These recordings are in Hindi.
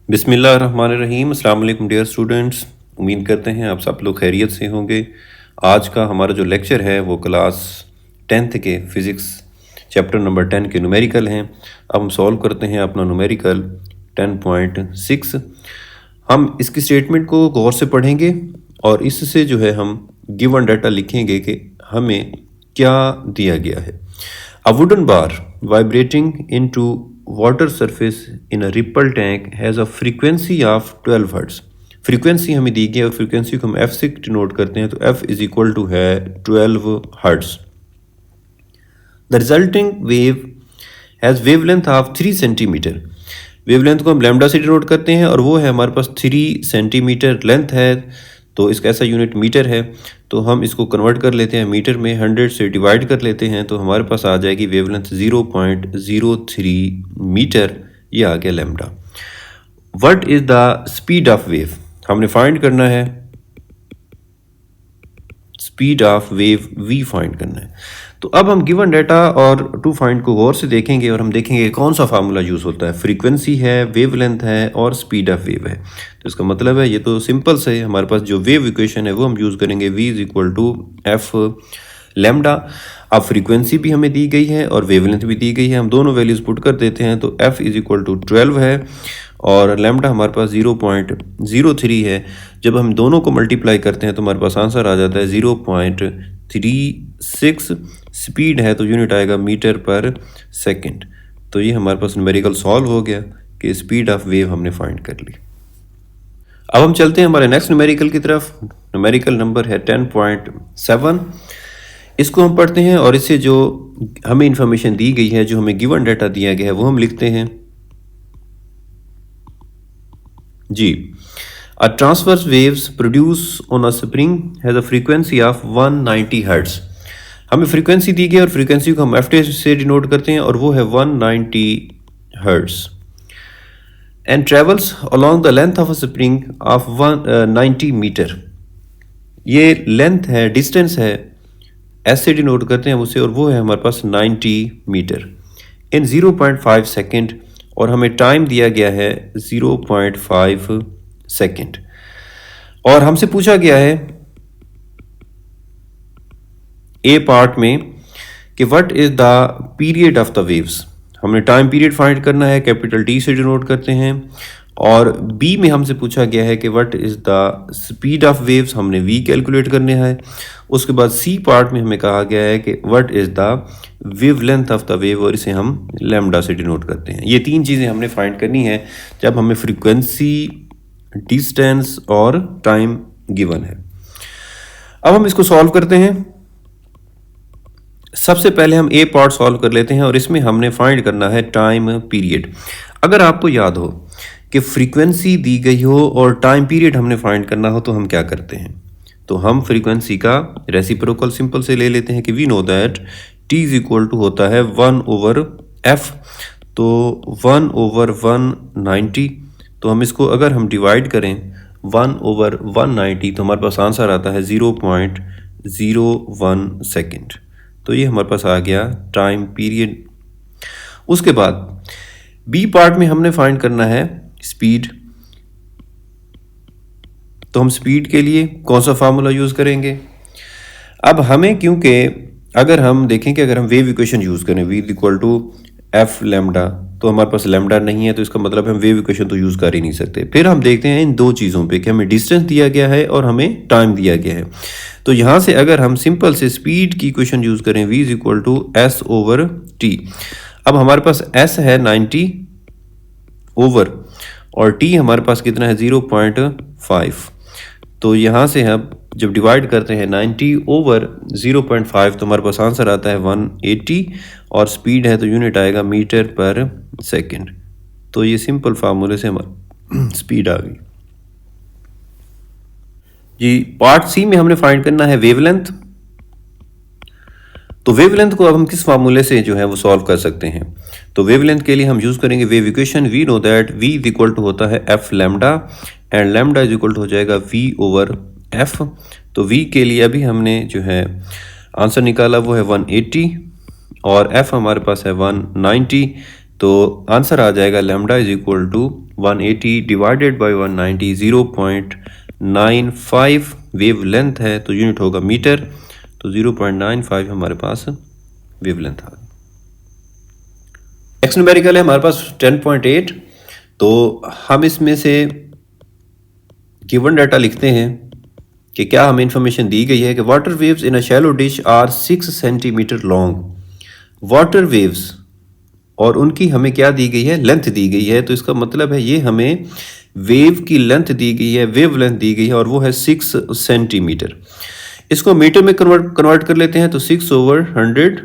बिस्मिल्लाहिर्रहमानिर्रहीम। अस्सलाम वालेकुम डियर स्टूडेंट्स। उम्मीद करते हैं आप सब लोग खैरियत से होंगे। आज का हमारा जो लेक्चर है वो क्लास 10th के फ़िज़िक्स चैप्टर नंबर 10 के न्यूमेरिकल हैं। अब हम सॉल्व करते हैं अपना न्यूमेरिकल 10.6। हम इसकी स्टेटमेंट को गौर से पढ़ेंगे और इससे जो है हम गिवन डाटा लिखेंगे कि हमें क्या दिया गया है। A wooden bar vibrating into water surface in a ripple tank has a frequency of 12 hertz. Frequency हमें दी गई है और फ्रीक्वेंसी को हम एफ से डिनोट करते हैं, तो एफ इज इक्वल टू है 12 hertz. The resulting wave has wavelength of 3 centimetre. Wavelength को हम लैम्डा से डिनोट करते हैं और वो है हमारे पास 3 सेंटीमीटर लेंथ है, तो इसका ऐसा यूनिट मीटर है। तो हम इसको कन्वर्ट कर लेते हैं मीटर में, 100 से डिवाइड कर लेते हैं, तो हमारे पास आ जाएगी वेवलेंथ 0.03 मीटर। ये आ गया lambda. What is the speed of wave, हमने फाइंड करना है speed of wave v find करना है। तो अब हम गिवन डाटा और टू फाइंड को गौर से देखेंगे और हम देखेंगे कौन सा फार्मूला यूज़ होता है। फ्रीक्वेंसी है, वेवलेंथ है और स्पीड ऑफ वेव है। तो इसका मतलब है ये तो सिंपल से हमारे पास जो वेव इक्वेशन है वो हम यूज़ करेंगे v is equal to F lambda. अब फ्रीक्वेंसी भी हमें दी गई है और वेवलेंथ भी दी गई है, हम दोनों वैल्यूज़ पुट कर देते हैं, तो f इज इक्वल टू 12 है और लैम्डा हमारे पास 0.03 है। जब हम दोनों को मल्टीप्लाई करते हैं तो हमारे पास आंसर आ जाता है 0.36। स्पीड है तो यूनिट आएगा मीटर पर सेकंड। तो ये हमारे पास न्यूमेरिकल सॉल्व हो गया कि स्पीड ऑफ वेव हमने फाइंड कर ली। अब हम चलते हैं हमारे नेक्स्ट न्यूमेरिकल की तरफ। न्यूमेरिकल नंबर है 10.7। इसको हम पढ़ते हैं और इससे जो हमें इंफॉर्मेशन दी गई है, जो हमें गिवन डाटा दिया गया है, वो हम लिखते हैं जी। A transverse waves produce on a spring has a frequency of 190 hertz. हमें फ्रीक्वेंसी दी गई और फ्रीक्वेंसी को हम एफ से डिनोट करते हैं और वो है 190 hertz. And travels along the length of a spring of 90 metre. ये लेंथ है, डिस्टेंस है, ऐसे डिनोट करते हैं उसे, और वो है हमारे पास 90 मीटर इन 0.5 सेकेंड, और हमें टाइम दिया गया है 0.5 सेकेंड। और हमसे पूछा गया है ए पार्ट में कि what is the period of the waves. हमने टाइम पीरियड फाइंड करना है, कैपिटल टी से डिनोट करते हैं। और बी में हमसे पूछा गया है कि what is the speed of waves, हमने वी कैलकुलेट करने हैं। उसके बाद सी पार्ट में हमें कहा गया है कि what is the wavelength of the wave, और इसे हम लैम्डा से डिनोट करते हैं। ये तीन चीज़ें हमने फाइंड करनी है जब हमें फ्रीक्वेंसी, डिस्टेंस और टाइम गिवन है। अब हम इसको सॉल्व करते हैं। सबसे पहले हम ए पार्ट सॉल्व कर लेते हैं और इसमें हमने फाइंड करना है टाइम पीरियड। अगर आपको याद हो कि फ्रीक्वेंसी दी गई हो और टाइम पीरियड हमने फाइंड करना हो तो हम क्या करते हैं, तो हम फ्रीक्वेंसी का रेसिप्रोकल सिंपल से ले लेते हैं कि we know that T is equal to होता है 1/f। तो 1/190, तो हम इसको अगर हम डिवाइड करें 1/190 तो हमारे पास आंसर आता है 0.01 सेकेंड। तो ये हमारे पास आ गया टाइम पीरियड। उसके बाद बी पार्ट में हमने फाइंड करना है स्पीड। तो हम स्पीड के लिए कौन सा फार्मूला यूज़ करेंगे। अब हमें, क्योंकि अगर हम देखें कि अगर हम वेव इक्वेशन यूज़ करें v equal to F lambda, तो हमारे पास लैम्डा नहीं है, तो इसका मतलब हम वेव इक्वेशन तो यूज़ कर ही नहीं सकते। फिर हम देखते हैं इन दो चीज़ों पे कि हमें डिस्टेंस दिया गया है और हमें टाइम दिया गया है। तो यहाँ से अगर हम सिंपल से स्पीड की इक्वेशन यूज़ करें v इक्वल टू s/t। अब हमारे पास s है 90 ओवर और t हमारे पास कितना है 0.5। तो यहाँ से हम जब डिवाइड करते हैं 90 ओवर 0.5 तो हमारे पास आंसर आता है 180, और स्पीड है तो यूनिट आएगा मीटर पर सेकंड। तो ये सिंपल फार्मूले से हमारी स्पीड आ गई जी। पार्ट सी में हमने फाइंड करना है वेवलेंथ। तो वेवलेंथ को अब हम किस फार्मूले से जो है वो सॉल्व कर सकते हैं। तो वेवलेंथ के लिए हम यूज़ करेंगे wave equation. We know that v is equal to होता है F lambda and lambda is equal to हो जाएगा v/f। तो v के लिए अभी हमने जो है आंसर निकाला वो है 180 और f हमारे पास है 190। तो आंसर आ जाएगा lambda is equal to 180 divided by 190 0.95 wavelength है, तो यूनिट होगा मीटर। तो 0.95 हमारे पास वेव लेंथ आ गई। नेक्स्ट न्यूमेरिकल है हमारे पास 10.8। तो हम इसमें से गिवन डाटा लिखते हैं कि क्या हमें इंफॉर्मेशन दी गई है कि water waves in a shallow dish are 6 centimetre long. Water waves और उनकी हमें क्या दी गई है, लेंथ दी गई है। तो इसका मतलब है ये हमें वेव की लेंथ दी गई है, वेव लेंथ दी गई है, और वो है 6 सेंटीमीटर। इसको मीटर में कन्वर्ट कर लेते हैं, तो 6/100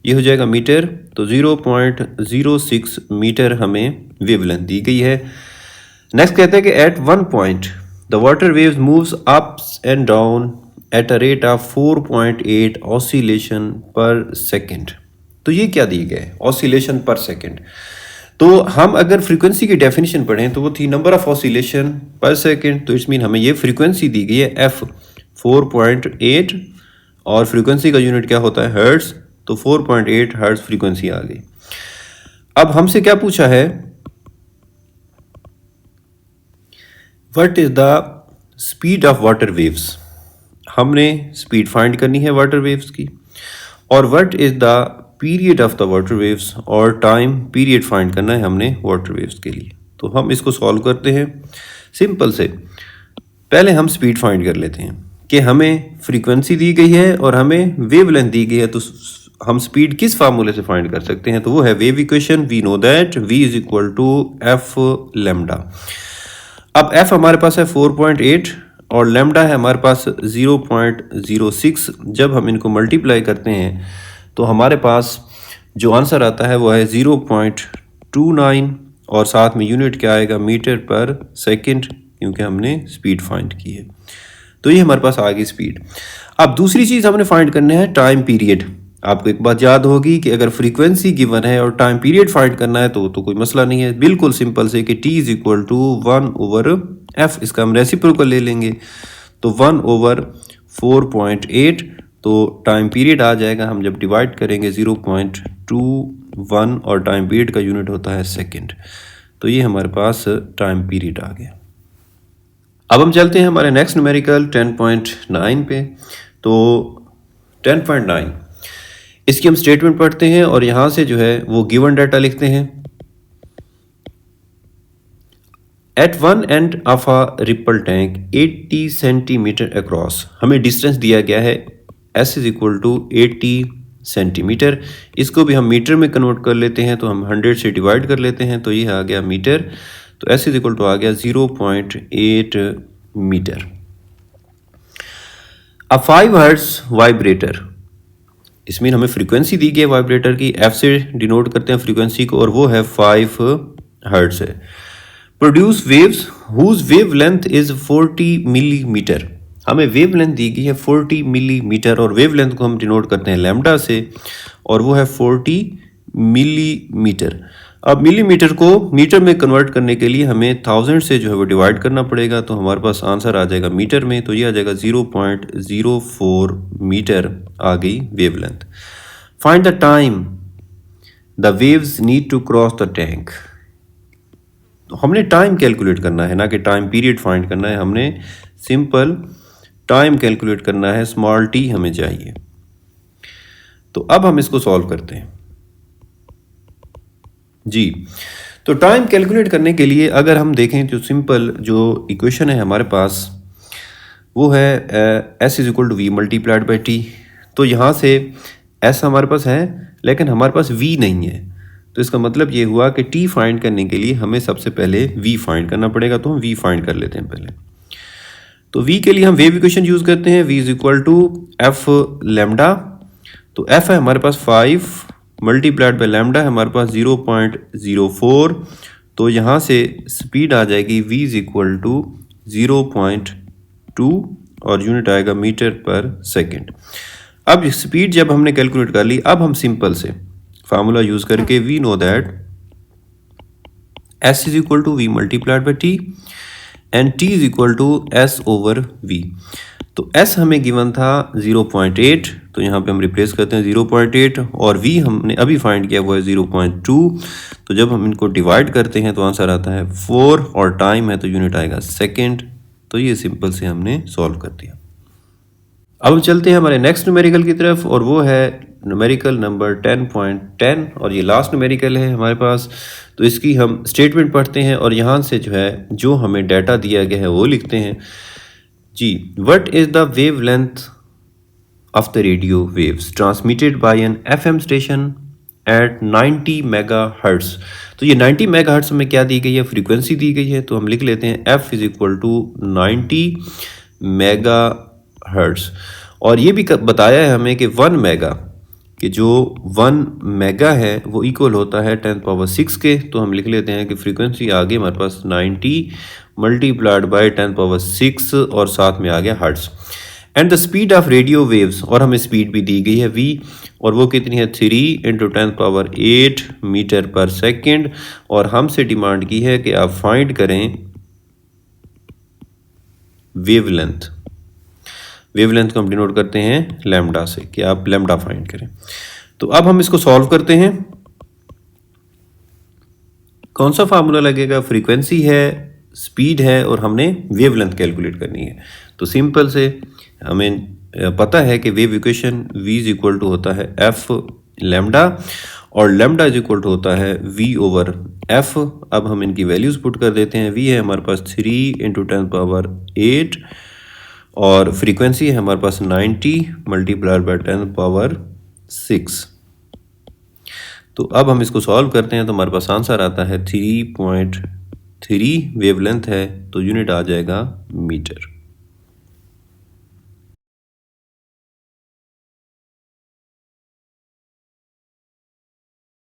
ये हो जाएगा मीटर। तो 0.06 मीटर हमें वेव लेंथ दी गई है। नेक्स्ट कहते हैं कि at one point the water waves moves ups and down at a rate of 4.8 oscillation per second. तो ये क्या दी गए, ऑसिलेशन पर सेकेंड। तो हम अगर फ्रीक्वेंसी की डेफिनेशन पढ़ें तो वो थी number of oscillation per second. तो इट्स मीन हमें ये फ्रीक्वेंसी दी गई है एफ 4.8 और फ्रीक्वेंसी का यूनिट क्या होता है, हर्ट्ज। तो 4.8 हर्ट्ज फ्रीक्वेंसी आ गई। अब हमसे क्या पूछा है, what is the speed of water waves. हमने स्पीड फाइंड करनी है वाटर वेव्स की। और what is the period of the water waves, और टाइम पीरियड फाइंड करना है हमने वाटर वेव्स के लिए। तो हम इसको सॉल्व करते हैं सिंपल से। पहले हम स्पीड फाइंड कर लेते हैं कि हमें फ्रीक्वेंसी दी गई है और हमें वेव लेंथ दी गई है। तो हम स्पीड किस फार्मूले से फाइंड कर सकते हैं, तो वो है wave equation. We know that v is equal to F lambda. अब f हमारे पास है 4.8 और लेमडा है हमारे पास 0.06। जब हम इनको मल्टीप्लाई करते हैं तो हमारे पास जो आंसर आता है वो है 0.29 और साथ में यूनिट क्या आएगा, मीटर पर सेकंड, क्योंकि हमने स्पीड फाइंड की है। तो ये हमारे पास आ गई स्पीड। अब दूसरी चीज़ हमने फाइंड करना है टाइम पीरियड। आपको एक बात याद होगी कि अगर फ्रीक्वेंसी गिवन है और टाइम पीरियड फाइंड करना है तो कोई मसला नहीं है, बिल्कुल सिंपल से कि t is equal to 1/f। इसका हम रेसिप्रोकल ले लेंगे तो 1/4.8। तो टाइम पीरियड आ जाएगा, हम जब डिवाइड करेंगे 0.21 और टाइम पीरियड का यूनिट होता है सेकेंड। तो ये हमारे पास टाइम पीरियड आ गया। अब हम चलते हैं हमारे नेक्स्ट न्यूमेरिकल 10.9 पे। तो 10.9 इसकी हम स्टेटमेंट पढ़ते हैं और यहाँ से जो है वो गिवन डाटा लिखते हैं। At one end of a ripple tank 80 centimetre across, हमें डिस्टेंस दिया गया है s is equal to 80 centimetre. इसको भी हम मीटर में कन्वर्ट कर लेते हैं, तो हम 100 से डिवाइड कर लेते हैं, तो ये आ गया मीटर। तो s इज इक्वल टू आ गया 0.8 मीटर। अब 5 हर्ट्ज वाइब्रेटर, इसमें हमें फ्रीक्वेंसी दी गई है वाइब्रेटर की, f से डिनोट करते हैं फ्रीक्वेंसी को, और वो है 5 हर्ट्ज है। Produce waves whose wavelength is 40 millimetre. हमें वेव लेंथ दी गई है 40 मिलीमीटर और वेव लेंथ को हम डिनोट करते हैं लैम्डा से, और वो है 40 मिलीमीटर। अब मिलीमीटर को मीटर में कन्वर्ट करने के लिए हमें 1000 से जो है वो डिवाइड करना पड़ेगा, तो हमारे पास आंसर आ जाएगा मीटर में। तो ये आ जाएगा 0.04 मीटर आ गई wavelength. Find the time the waves need to cross the tank. तो हमने टाइम कैलकुलेट करना है, ना कि टाइम पीरियड फाइंड करना है। हमने सिंपल टाइम कैलकुलेट करना है, स्मॉल t हमें चाहिए। तो अब हम इसको सॉल्व करते हैं जी। तो टाइम कैलकुलेट करने के लिए अगर हम देखें तो सिंपल जो इक्वेशन है हमारे पास वो है s is equal to V multiplied by T. तो यहाँ से s हमारे पास है लेकिन हमारे पास v नहीं है, तो इसका मतलब ये हुआ कि t फाइंड करने के लिए हमें सबसे पहले v फाइंड करना पड़ेगा। तो हम v फाइंड कर लेते हैं पहले। तो v के लिए हम वेव इक्वेशन यूज़ करते हैं, v is equal to F lambda. तो f है हमारे पास 5 मल्टीप्लाइड बाई लेमडा है हमारे पास 0.04। तो यहाँ से स्पीड आ जाएगी v इज इक्वल टू 0.2 और यूनिट आएगा मीटर पर सेकेंड। अब स्पीड जब हमने कैलकुलेट कर ली, अब हम सिंपल से फार्मूला यूज करके we know that s is equal to V multiplied by T and t is equal to s over v। तो s हमें गिवन था 0.8, तो तो यहाँ पे हम रिप्लेस करते हैं 0.8 और v हमने अभी फाइंड किया वो है 0.2। तो जब हम इनको डिवाइड करते हैं तो आंसर आता है 4 और टाइम है तो यूनिट आएगा सेकेंड। तो ये सिंपल से हमने सॉल्व कर दिया। अब हम चलते हैं हमारे नेक्स्ट न्यूमेरिकल की तरफ और वो है न्यूमेरिकल नंबर 10.10 और ये लास्ट न्यूमेरिकल है हमारे पास। तो इसकी हम स्टेटमेंट पढ़ते हैं और यहाँ से जो है जो हमें डाटा दिया गया है वो लिखते हैं जी। What is the wavelength of the radio waves transmitted by an FM station at 90 megahertz. तो ये 90 मेगाहर्ट्ज़ में क्या दी गई है, फ्रीक्वेंसी दी गई है। तो हम लिख लेते हैं F is equal to 90 megahertz. और ये भी बताया है हमें कि 1 मेगा कि जो 1 मेगा है वो इक्वल होता है 10⁻⁶ के। तो हम लिख लेते हैं कि फ्रीक्वेंसी आ गई हमारे पास 90 मल्टीप्लाइड बाय 10⁻⁶ और साथ में आ गया hertz. And the speed of radio waves, और हमें स्पीड भी दी गई है v, और वो कितनी है 3 × 10⁸ मीटर पर सेकेंड। और हमसे डिमांड की है कि आप फाइंड करें वेवलेंथ। वेवलेंथ को हम डिनोट करते हैं लैम्डा से, कि आप लैम्डा फाइंड करें। तो अब हम इसको सॉल्व करते हैं। कौन सा फार्मूला लगेगा, फ्रीक्वेंसी है, स्पीड है और हमने वेवलेंथ कैलकुलेट करनी है। तो सिंपल से हमें पता है कि wave equation v is equal to होता है f लैम्डा और लैम्डा इज इक्वल टू होता है v ओवर f। अब हम इनकी वैल्यूज पुट कर देते हैं। v है हमारे पास 3 × 10⁸ और फ्रीक्वेंसी है हमारे पास 90 मल्टीप्लाइड बाय 10⁻⁶। तो अब हम इसको सॉल्व करते हैं तो हमारे पास आंसर आता है 3.3 वेवलेंथ है तो यूनिट आ जाएगा मीटर।